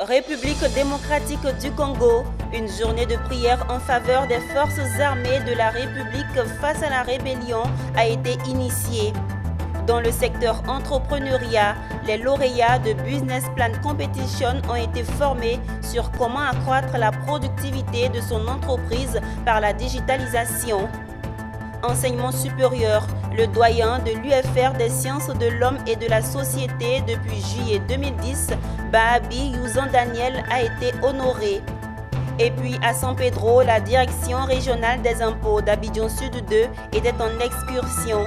République démocratique du Congo, une journée de prière en faveur des forces armées de la République face à la rébellion a été initiée. Dans le secteur entrepreneuriat, les lauréats de Business Plan Competition ont été formés sur comment accroître la productivité de son entreprise par la digitalisation. Enseignement supérieur, le doyen de l'UFR des sciences de l'homme et de la société depuis juillet 2010, Bahabi Youzan Daniel, a été honoré. Et puis à San Pedro, la direction régionale des impôts d'Abidjan Sud 2 était en excursion.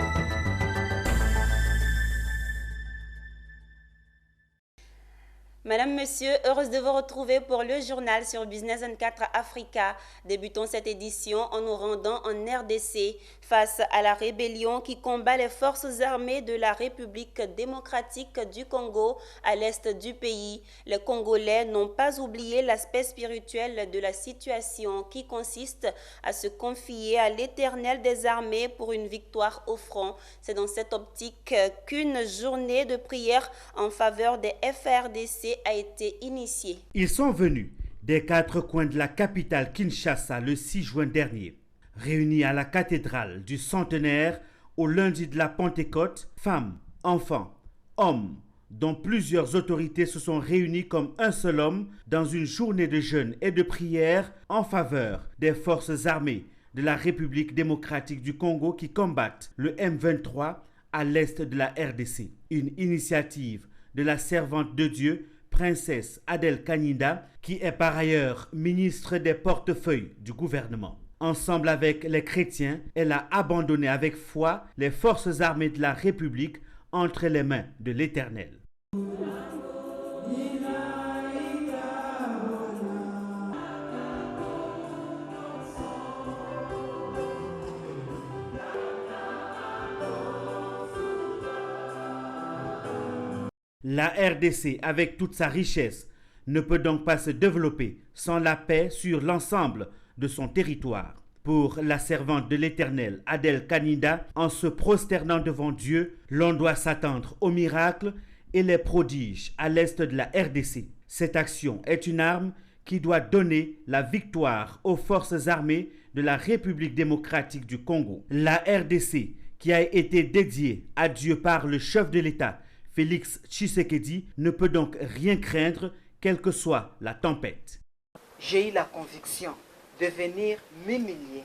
Madame, Monsieur, heureuse de vous retrouver pour le journal sur Business 24 Africa. Débutons cette édition en nous rendant en RDC face à la rébellion qui combat les forces armées de la République démocratique du Congo à l'est du pays. Les Congolais n'ont pas oublié l'aspect spirituel de la situation qui consiste à se confier à l'Éternel des armées pour une victoire au front. C'est dans cette optique qu'une journée de prière en faveur des FARDC a été initié. Ils sont venus des quatre coins de la capitale Kinshasa le 6 juin dernier. Réunis à la cathédrale du centenaire au lundi de la Pentecôte, femmes, enfants, hommes, dont plusieurs autorités se sont réunis comme un seul homme dans une journée de jeûne et de prière en faveur des forces armées de la République démocratique du Congo qui combattent le M23 à l'est de la RDC. Une initiative de la servante de Dieu, princesse Adèle Kaninda, qui est par ailleurs ministre des portefeuilles du gouvernement. Ensemble avec les chrétiens, elle a abandonné avec foi les forces armées de la République entre les mains de l'Éternel. La RDC, avec toute sa richesse, ne peut donc pas se développer sans la paix sur l'ensemble de son territoire. Pour la servante de l'Éternel, Adèle Kaninda, en se prosternant devant Dieu, l'on doit s'attendre aux miracles et les prodiges à l'est de la RDC. Cette action est une arme qui doit donner la victoire aux forces armées de la République démocratique du Congo. La RDC, qui a été dédiée à Dieu par le chef de l'État, Félix Tshisekedi, ne peut donc rien craindre, quelle que soit la tempête. J'ai eu la conviction de venir m'humilier,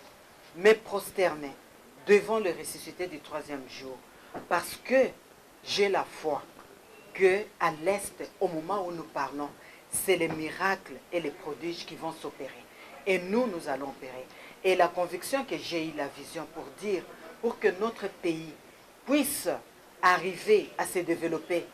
me prosterner devant le ressuscité du troisième jour, parce que j'ai la foi qu'à l'Est, au moment où nous parlons, c'est les miracles et les prodiges qui vont s'opérer. Et nous allons opérer. Et la conviction que j'ai eu la vision pour dire, pour que notre pays puisse arriver à se développer,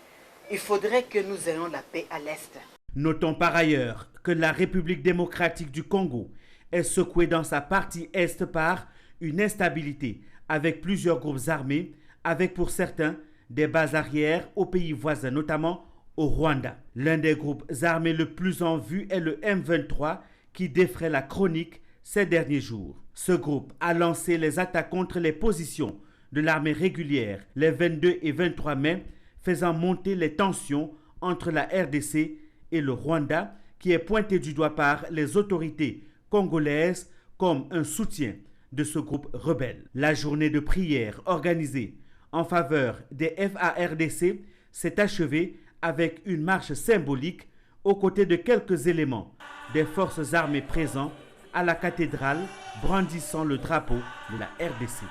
il faudrait que nous ayons la paix à l'Est. Notons par ailleurs que la République démocratique du Congo est secouée dans sa partie Est par une instabilité avec plusieurs groupes armés, avec pour certains des bases arrières aux pays voisins, notamment au Rwanda. L'un des groupes armés le plus en vue est le M23 qui défraie la chronique ces derniers jours. Ce groupe a lancé les attaques contre les positions de l'armée régulière les 22 et 23 mai, faisant monter les tensions entre la RDC et le Rwanda, qui est pointé du doigt par les autorités congolaises comme un soutien de ce groupe rebelle. La journée de prière organisée en faveur des FARDC s'est achevée avec une marche symbolique aux côtés de quelques éléments des forces armées présents à la cathédrale brandissant le drapeau de la RDC.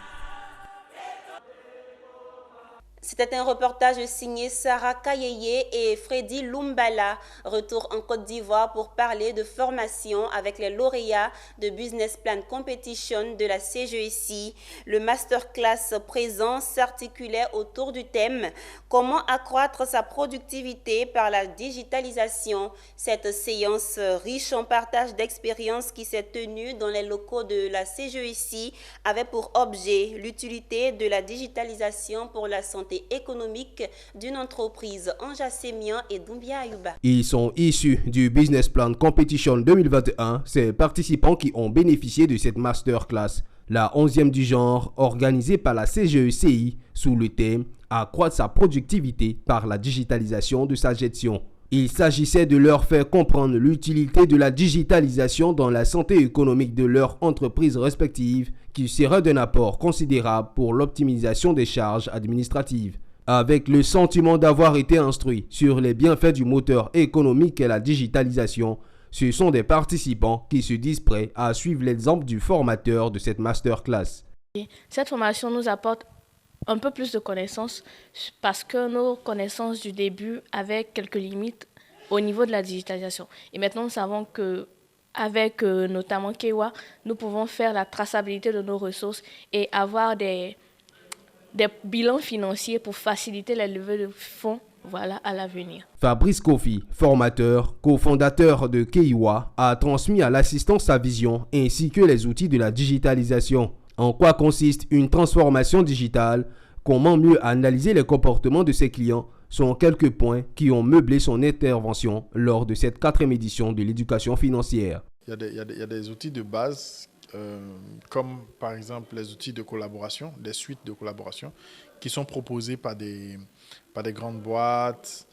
C'était un reportage signé Sarah Kayeye et Freddy Lumbala. Retour en Côte d'Ivoire pour parler de formation avec les lauréats de Business Plan Competition de la CGECI. Le masterclass présent s'articulait autour du thème « Comment accroître sa productivité par la digitalisation ». Cette séance riche en partage d'expériences qui s'est tenue dans les locaux de la CGECI avait pour objet l'utilité de la digitalisation pour la santé économique d'une entreprise Anja Semian et Doumbia Ayuba. Ils sont issus du Business Plan Competition 2021, ces participants qui ont bénéficié de cette masterclass, la 11e du genre organisée par la CGECI sous le thème « Accroître sa productivité par la digitalisation de sa gestion ». Il s'agissait de leur faire comprendre l'utilité de la digitalisation dans la santé économique de leurs entreprises respectives, qui serait d'un apport considérable pour l'optimisation des charges administratives. Avec le sentiment d'avoir été instruit sur les bienfaits du moteur économique et la digitalisation, ce sont des participants qui se disent prêts à suivre l'exemple du formateur de cette masterclass. Cette formation nous apporte un peu plus de connaissances parce que nos connaissances du début avaient quelques limites au niveau de la digitalisation. Et maintenant, nous savons qu'avec notamment Kewa, nous pouvons faire la traçabilité de nos ressources et avoir des bilans financiers pour faciliter la levée de fonds à l'avenir. Fabrice Kofi, formateur, cofondateur de Keiwa, a transmis à l'assistant sa vision ainsi que les outils de la digitalisation. En quoi consiste une transformation digitale? Comment mieux analyser les comportements de ses clients sont quelques points qui ont meublé son intervention lors de cette 4e édition de l'éducation financière. Il y a des outils de base, comme par exemple les outils de collaboration, des suites de collaboration, qui sont proposés par des grandes boîtes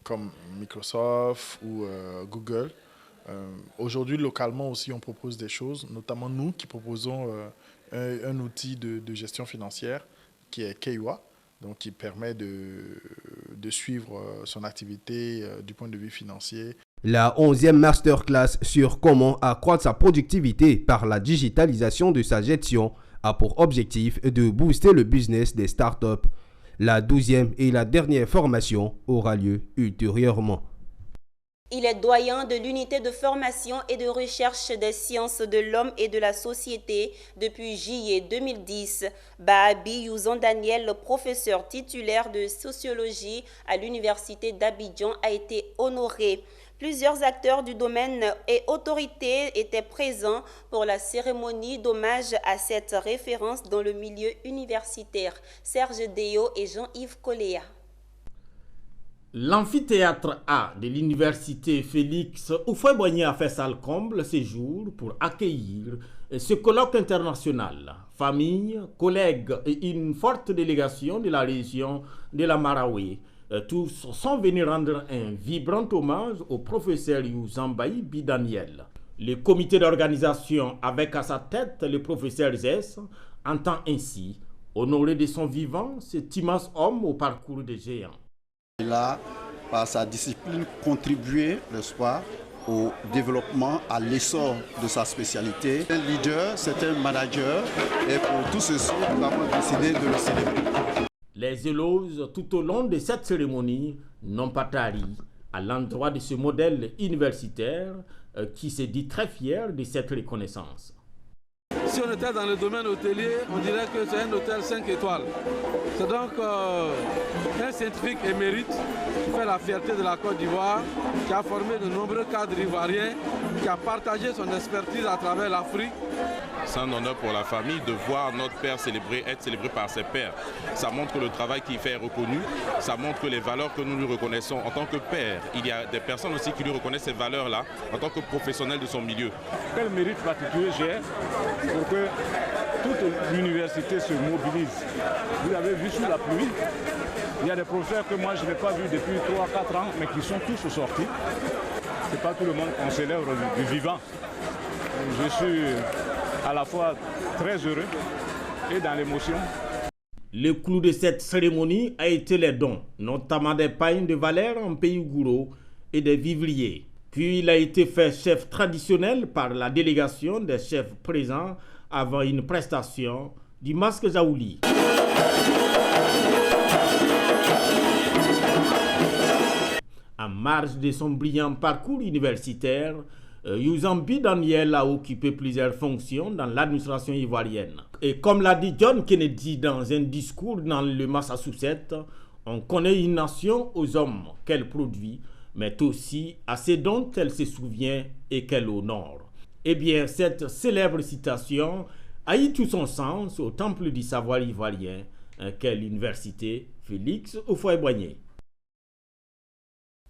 comme Microsoft ou Google. Aujourd'hui, localement aussi, on propose des choses, notamment nous qui proposons un outil de gestion financière qui est Keiwa, donc qui permet de suivre son activité du point de vue financier. La 11e masterclass sur comment accroître sa productivité par la digitalisation de sa gestion a pour objectif de booster le business des startups. La 12e et la dernière formation aura lieu ultérieurement. Il est doyen de l'unité de formation et de recherche des sciences de l'homme et de la société depuis juillet 2010. Bahabi Youzan Daniel, professeur titulaire de sociologie à l'université d'Abidjan, a été honoré. Plusieurs acteurs du domaine et autorités étaient présents pour la cérémonie d'hommage à cette référence dans le milieu universitaire. Serge Deyo et Jean-Yves Coléa. L'amphithéâtre A de l'université Félix Houphouët-Boigny a fait salle comble ce jour pour accueillir ce colloque international. Familles, collègues et une forte délégation de la région de la Marawi. Tous sont venus rendre un vibrant hommage au professeur Youzambaï Bidaniel. Le comité d'organisation, avec à sa tête le professeur Zès, entend ainsi honorer de son vivant cet immense homme au parcours des géants. Il a, par sa discipline, contribué, n'est-ce pas, au développement, à l'essor de sa spécialité. C'est un leader, c'est un manager, et pour tout ceci, nous avons décidé de le célébrer. Les éloges tout au long de cette cérémonie n'ont pas tari à l'endroit de ce modèle universitaire qui se dit très fier de cette reconnaissance. Si on était dans le domaine hôtelier, on dirait que c'est un hôtel 5 étoiles. C'est donc un scientifique émérite qui fait la fierté de la Côte d'Ivoire, qui a formé de nombreux cadres ivoiriens, qui a partagé son expertise à travers l'Afrique. C'est un honneur pour la famille de voir notre père être célébré par ses pairs. Ça montre que le travail qu'il fait est reconnu, ça montre que les valeurs que nous lui reconnaissons en tant que père, il y a des personnes aussi qui lui reconnaissent ces valeurs-là en tant que professionnel de son milieu. Quel mérite particulier j'ai pour que toute l'université se mobilise. Vous avez vu sous la pluie, il y a des professeurs que moi je n'ai pas vus depuis 3-4 ans, mais qui sont tous sortis. Ce n'est pas tout le monde qu'on célèbre du vivant. Je suis à la fois très heureux et dans l'émotion. Le clou de cette cérémonie a été les dons, notamment des pailles de valeur en pays gourou et des vivriers. Puis il a été fait chef traditionnel par la délégation des chefs présents avant une prestation du masque Zaouli. En marge de son brillant parcours universitaire, Youzambaï Daniel a occupé plusieurs fonctions dans l'administration ivoirienne. Et comme l'a dit John Kennedy dans un discours dans le Massachusetts, on connaît une nation aux hommes qu'elle produit, mais aussi à ce dont elle se souvient et qu'elle honore. Eh bien, cette célèbre citation a eu tout son sens au temple du savoir ivoirien qu'est l'université Félix Houphouët-Boigny.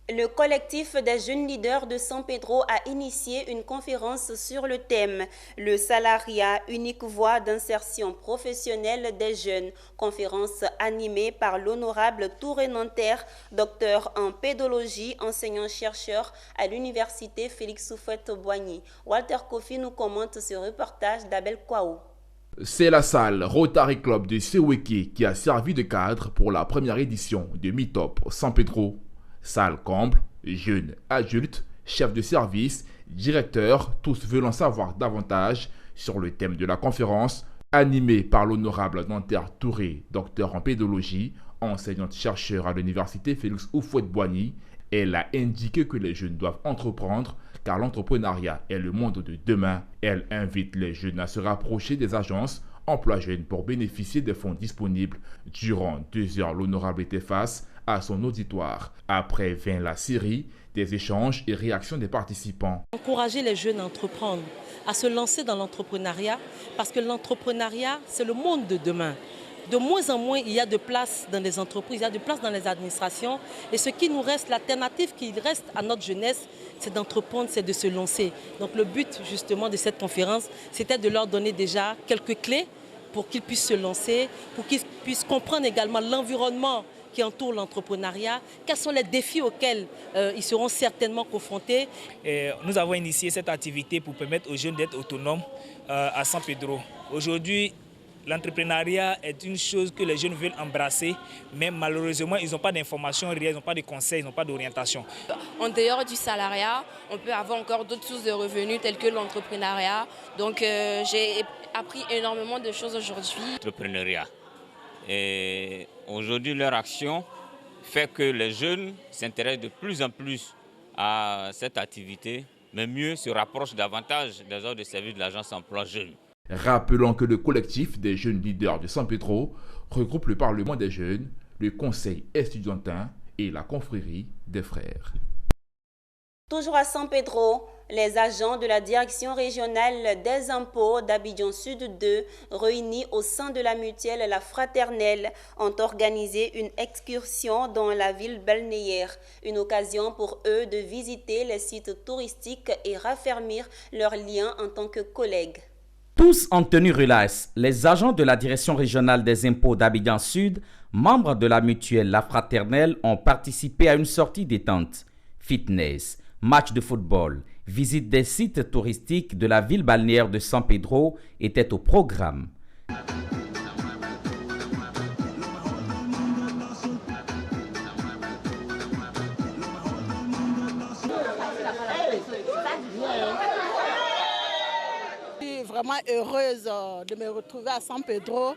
Le collectif des jeunes leaders de San Pedro a initié une conférence sur le thème « Le salariat, unique voie d'insertion professionnelle des jeunes ». Conférence animée par l'honorable Touré Nanterre, docteur en pédologie, enseignant-chercheur à l'université Félix Houphouët-Boigny. Walter Kofi nous commente ce reportage d'Abel Kwao. C'est la salle Rotary Club de Seweke qui a servi de cadre pour la première édition de Meetup San Pedro. Salle comble, jeunes, adultes, chefs de service, directeurs, tous veulent en savoir davantage sur le thème de la conférence, animée par l'honorable Nanterre Touré, docteur en pédologie, enseignante-chercheur à l'université Félix Houphouët-Boigny. Elle a indiqué que les jeunes doivent entreprendre car l'entrepreneuriat est le monde de demain. Elle invite les jeunes à se rapprocher des agences emploi jeunes pour bénéficier des fonds disponibles. Durant 2 heures, l'honorable était face à son auditoire. Après vint la série des échanges et réactions des participants. Encourager les jeunes à entreprendre, à se lancer dans l'entrepreneuriat, parce que l'entrepreneuriat, c'est le monde de demain. De moins en moins, il y a de place dans les entreprises, il y a de place dans les administrations. Et ce qui nous reste, l'alternative qui reste à notre jeunesse, c'est d'entreprendre, c'est de se lancer. Donc le but justement de cette conférence, c'était de leur donner déjà quelques clés pour qu'ils puissent se lancer, pour qu'ils puissent comprendre également l'environnement qui entoure l'entrepreneuriat, quels sont les défis auxquels ils seront certainement confrontés. Et nous avons initié cette activité pour permettre aux jeunes d'être autonomes à San Pedro. Aujourd'hui, l'entrepreneuriat est une chose que les jeunes veulent embrasser, mais malheureusement, ils n'ont pas d'informations réelles, ils n'ont pas de conseils, ils n'ont pas d'orientation. En dehors du salariat, on peut avoir encore d'autres sources de revenus telles que l'entrepreneuriat. Donc j'ai appris énormément de choses aujourd'hui. L'entrepreneuriat. Et aujourd'hui, leur action fait que les jeunes s'intéressent de plus en plus à cette activité, mais mieux se rapprochent davantage des offres de services de l'agence emploi jeunes. Rappelons que le collectif des jeunes leaders de San Pedro regroupe le Parlement des jeunes, le Conseil estudiantin et la confrérie des frères. Toujours à San Pedro, les agents de la direction régionale des impôts d'Abidjan Sud 2, réunis au sein de la mutuelle La Fraternelle, ont organisé une excursion dans la ville balnéaire. Une occasion pour eux de visiter les sites touristiques et raffermir leurs liens en tant que collègues. Tous en tenue relax, les agents de la direction régionale des impôts d'Abidjan Sud, membres de la mutuelle La Fraternelle, ont participé à une sortie détente. Fitness, match de football, visite des sites touristiques de la ville balnéaire de San Pedro étaient au programme. Vraiment heureuse de me retrouver à San Pedro,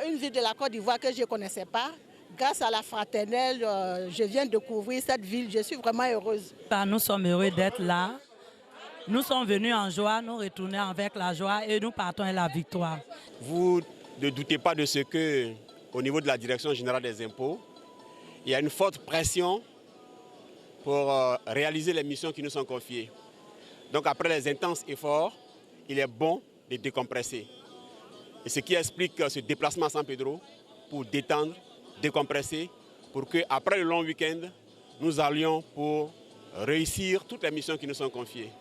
une ville de la Côte d'Ivoire que je ne connaissais pas. Grâce à La Fraternelle, je viens de découvrir cette ville, je suis vraiment heureuse. Nous sommes heureux d'être là. Nous sommes venus en joie, nous retournons avec la joie et nous partons avec la victoire. Vous ne doutez pas de ce que, au niveau de la Direction générale des impôts, il y a une forte pression pour réaliser les missions qui nous sont confiées. Donc après les intenses efforts, il est bon de décompresser. Et ce qui explique ce déplacement à San Pedro pour détendre, décompresser, pour qu'après le long week-end, nous allions pour réussir toutes les missions qui nous sont confiées.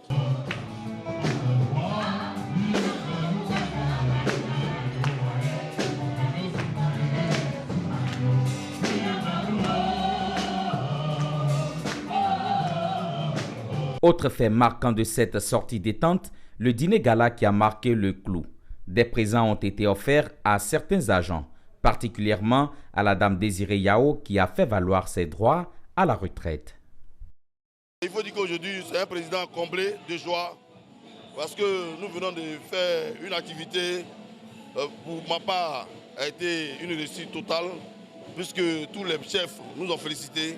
Autre fait marquant de cette sortie détente, le dîner gala qui a marqué le clou. Des présents ont été offerts à certains agents, particulièrement à la dame Désirée Yao qui a fait valoir ses droits à la retraite. Il faut dire qu'aujourd'hui, c'est un président comblé de joie parce que nous venons de faire une activité, pour ma part, a été une réussite totale puisque tous les chefs nous ont félicités.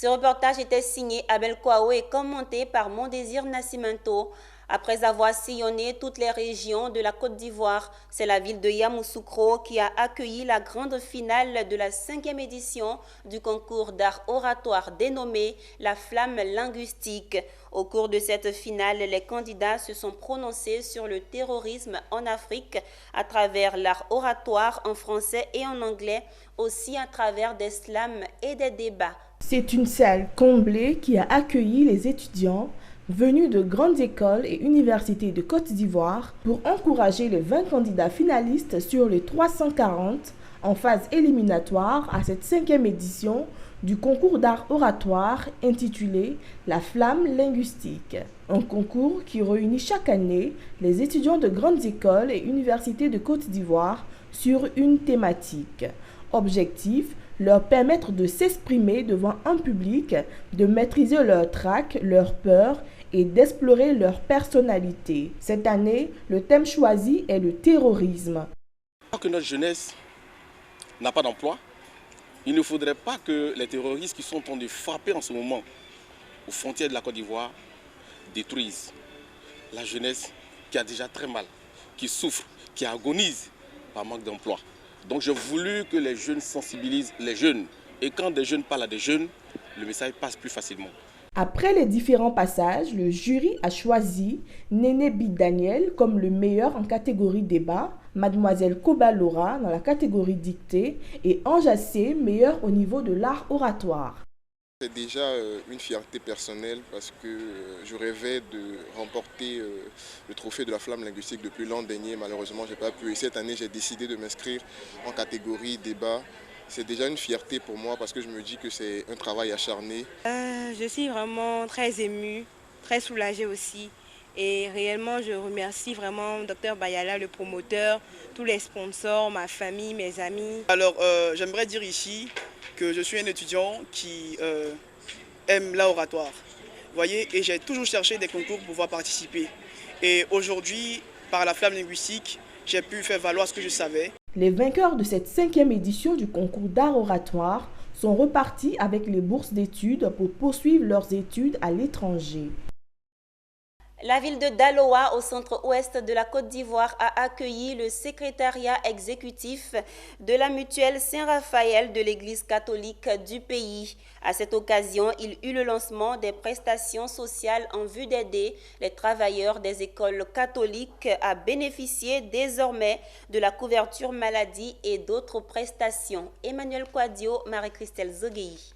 Ce reportage était signé Abel Kwao et commenté par Mon Désir Nascimento. Après avoir sillonné toutes les régions de la Côte d'Ivoire, c'est la ville de Yamoussoukro qui a accueilli la grande finale de la 5e édition du concours d'art oratoire dénommé La Flamme linguistique. Au cours de cette finale, les candidats se sont prononcés sur le terrorisme en Afrique à travers l'art oratoire en français et en anglais, aussi à travers des slams et des débats. C'est une salle comblée qui a accueilli les étudiants venus de grandes écoles et universités de Côte d'Ivoire pour encourager les 20 candidats finalistes sur les 340 en phase éliminatoire à cette 5e édition du concours d'art oratoire intitulé La Flamme linguistique. Un concours qui réunit chaque année les étudiants de grandes écoles et universités de Côte d'Ivoire sur une thématique. Objectif, leur permettre de s'exprimer devant un public, de maîtriser leur trac, leur peur et d'explorer leur personnalité. Cette année, le thème choisi est le terrorisme. Que notre jeunesse n'a pas d'emploi, il ne faudrait pas que les terroristes qui sont en train de frapper en ce moment aux frontières de la Côte d'Ivoire détruisent la jeunesse qui a déjà très mal, qui souffre, qui agonise par manque d'emploi. Donc j'ai voulu que les jeunes sensibilisent les jeunes. Et quand des jeunes parlent à des jeunes, le message passe plus facilement. Après les différents passages, le jury a choisi Néné Bid Daniel comme le meilleur en catégorie débat, Mademoiselle Koba Laura dans la catégorie dictée et Ange Assé meilleur au niveau de l'art oratoire. C'est déjà une fierté personnelle parce que je rêvais de remporter le trophée de la Flamme linguistique depuis l'an dernier. Malheureusement, je n'ai pas pu. Et cette année, j'ai décidé de m'inscrire en catégorie débat. C'est déjà une fierté pour moi parce que je me dis que c'est un travail acharné. Je suis vraiment très émue, très soulagée aussi. Et réellement, je remercie vraiment Dr Bayala, le promoteur, tous les sponsors, ma famille, mes amis. Alors, j'aimerais dire ici que je suis un étudiant qui aime l'oratoire. Vous voyez, et j'ai toujours cherché des concours pour pouvoir participer. Et aujourd'hui, par la Flamme linguistique, j'ai pu faire valoir ce que je savais. Les vainqueurs de cette 5e édition du concours d'art oratoire sont repartis avec les bourses d'études pour poursuivre leurs études à l'étranger. La ville de Daloa, au centre-ouest de la Côte d'Ivoire, a accueilli le secrétariat exécutif de la mutuelle Saint-Raphaël de l'Église catholique du pays. À cette occasion, il eut le lancement des prestations sociales en vue d'aider les travailleurs des écoles catholiques à bénéficier désormais de la couverture maladie et d'autres prestations. Emmanuel Quadio, Marie-Christelle Zogueyi.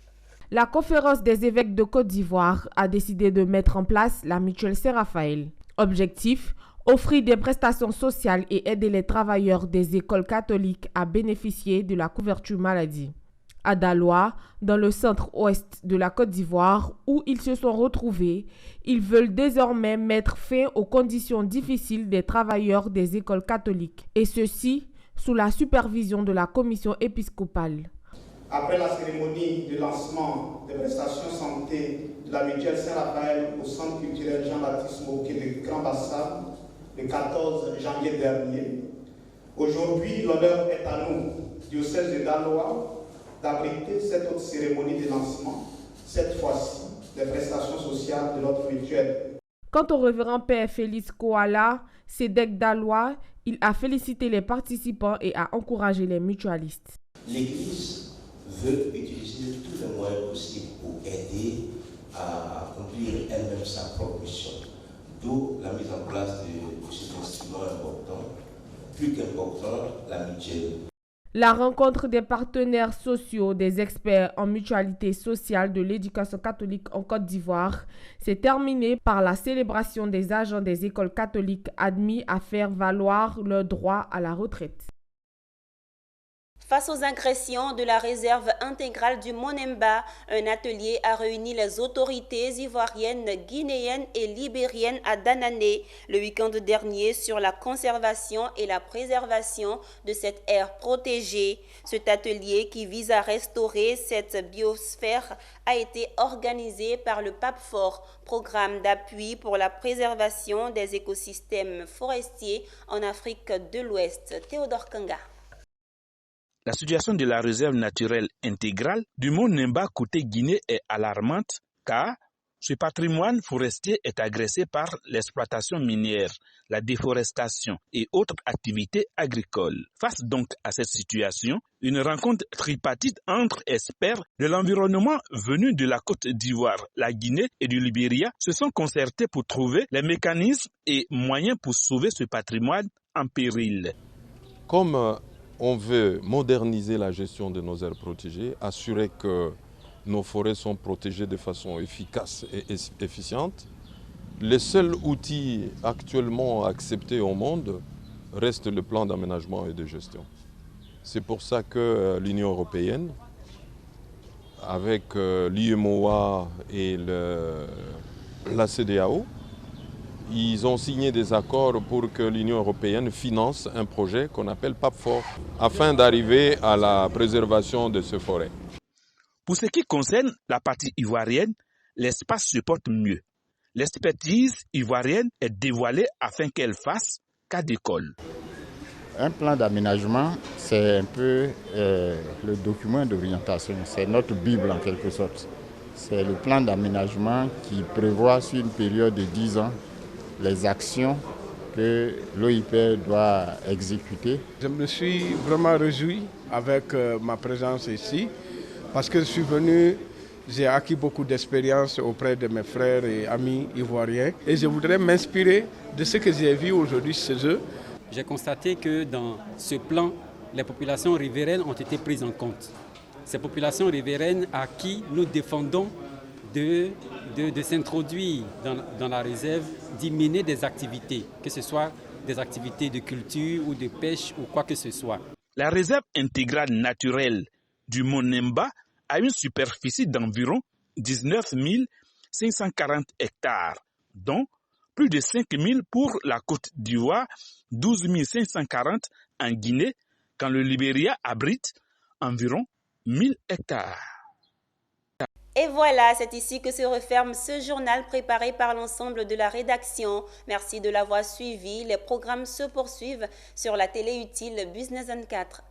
La conférence des évêques de Côte d'Ivoire a décidé de mettre en place la mutuelle Saint-Raphaël. Objectif, offrir des prestations sociales et aider les travailleurs des écoles catholiques à bénéficier de la couverture maladie. À Daloa, dans le centre-ouest de la Côte d'Ivoire, où ils se sont retrouvés, ils veulent désormais mettre fin aux conditions difficiles des travailleurs des écoles catholiques, et ceci sous la supervision de la commission épiscopale. Après la cérémonie de lancement des prestations santé de la mutuelle Saint-Raphaël au centre culturel Jean-Baptiste Moquet de Grand Bassam le 14 janvier dernier, aujourd'hui l'honneur est à nous, diocèse de Daloa, d'abriter cette autre cérémonie de lancement, cette fois-ci des prestations sociales de notre mutuelle. Quant au révérend Père Félix Koala, Sédèque Daloa, il a félicité les participants et a encouragé les mutualistes. L'Église veut utiliser tous les moyens possibles pour aider à accomplir elle-même sa propre mission. D'où la mise en place de cet instrument important, plus qu'important, la mutuelle. La rencontre des partenaires sociaux, des experts en mutualité sociale de l'éducation catholique en Côte d'Ivoire s'est terminée par la célébration des agents des écoles catholiques admis à faire valoir leur droit à la retraite. Face aux agressions de la réserve intégrale du Monemba, un atelier a réuni les autorités ivoiriennes, guinéennes et libériennes à Danané le week-end dernier sur la conservation et la préservation de cette aire protégée. Cet atelier qui vise à restaurer cette biosphère a été organisé par le Pape Fort, programme d'appui pour la préservation des écosystèmes forestiers en Afrique de l'Ouest. Théodore Kanga. La situation de la réserve naturelle intégrale du Monemba côté Guinée est alarmante car Ce patrimoine forestier est agressé par l'exploitation minière, la déforestation et autres activités agricoles. Face donc à cette situation, une rencontre tripartite entre experts de l'environnement venus de la Côte d'Ivoire, la Guinée et du Libéria se sont concertés pour trouver les mécanismes et moyens pour sauver ce patrimoine en péril. Comme on veut moderniser la gestion de nos aires protégées, assurer que nos forêts sont protégées de façon efficace et efficiente, le seul outil actuellement accepté au monde reste le plan d'aménagement et de gestion. C'est pour ça que l'Union européenne, avec l'UMOA et la CEDEAO, ils ont signé des accords pour que l'Union européenne finance un projet qu'on appelle PAPFOR, afin d'arriver à la préservation de ces forêts. Pour ce qui concerne la partie ivoirienne, l'espace se porte mieux. L'expertise ivoirienne est dévoilée afin qu'elle fasse cas d'école. Un plan d'aménagement, c'est un peu le document d'orientation, c'est notre Bible en quelque sorte. C'est le plan d'aménagement qui prévoit sur une période de 10 ans les actions que l'OIP doit exécuter. Je me suis vraiment réjoui avec ma présence ici parce que je suis venu, j'ai acquis beaucoup d'expérience auprès de mes frères et amis ivoiriens et je voudrais m'inspirer de ce que j'ai vu aujourd'hui chez eux. J'ai constaté que dans ce plan, les populations riveraines ont été prises en compte. Ces populations riveraines à qui nous défendons de s'introduire dans la réserve, d'y mener des activités, que ce soit des activités de culture ou de pêche ou quoi que ce soit. La réserve intégrale naturelle du Monemba a une superficie d'environ 19 540 hectares, dont plus de 5 000 pour la Côte d'Ivoire, 12 540 en Guinée, quand le Libéria abrite environ 1000 hectares. Et voilà, c'est ici que se referme ce journal préparé par l'ensemble de la rédaction. Merci de l'avoir suivi. Les programmes se poursuivent sur la télé utile Business 24.